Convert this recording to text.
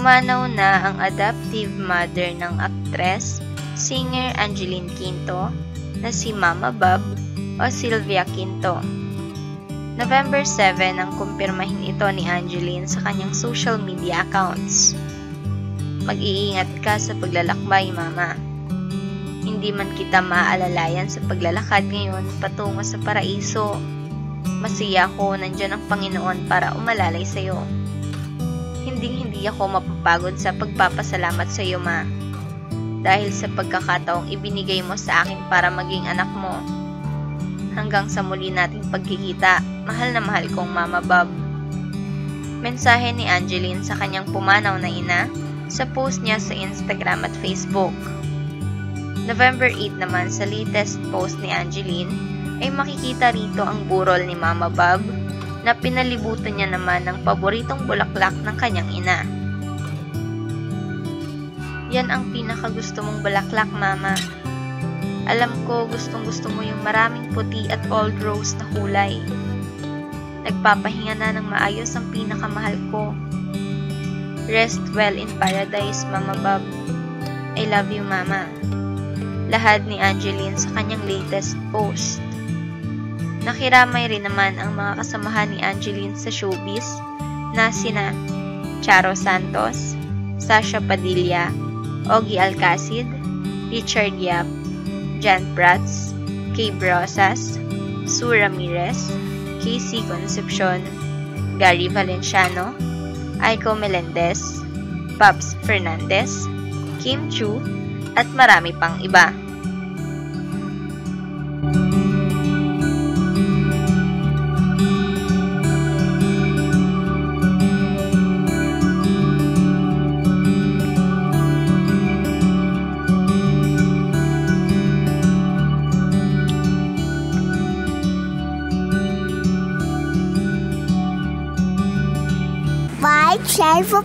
Pumanaw na ang adoptive mother ng aktres, singer Angeline Quinto na si Mama Bob o Sylvia Quinto. November 7 nang kumpirmahin ito ni Angeline sa kanyang social media accounts. Mag-iingat ka sa paglalakbay, Mama. Hindi man kita maaalalayan sa paglalakad ngayon patungo sa paraiso. Masaya ko nandyan ang Panginoon para umalalay sa iyo. Hindi ako mapapagod sa pagpapasalamat sa iyo, Ma. Dahil sa pagkakataong ibinigay mo sa akin para maging anak mo. Hanggang sa muli nating pagkikita, mahal na mahal kong Mama Bob. Mensahe ni Angeline sa kanyang pumanaw na ina sa post niya sa Instagram at Facebook. November 8 naman sa latest post ni Angeline ay makikita rito ang burol ni Mama Bob na pinalibutan niya naman ng paboritong bulaklak ng kanyang ina. Yan ang pinakagusto mong bulaklak, Mama. Alam ko gustong-gusto mo yung maraming puti at old rose na kulay. Nagpapahinga na ng maayos ang pinakamahal ko. Rest well in paradise, Mama Bob. I love you, Mama. Lahad ni Angeline sa kanyang latest post. Nakiramay rin naman ang mga kasamahan ni Angeline sa showbiz na sina Charo Santos, Sasha Padilla, Ogie Alcacid, Richard Yap, Jan Prats, Kay Brosas, Sue Ramirez, Casey Concepcion, Gary Valenciano, Aiko Melendez, Pops Fernandez, Kim Chu, at marami pang iba. Share for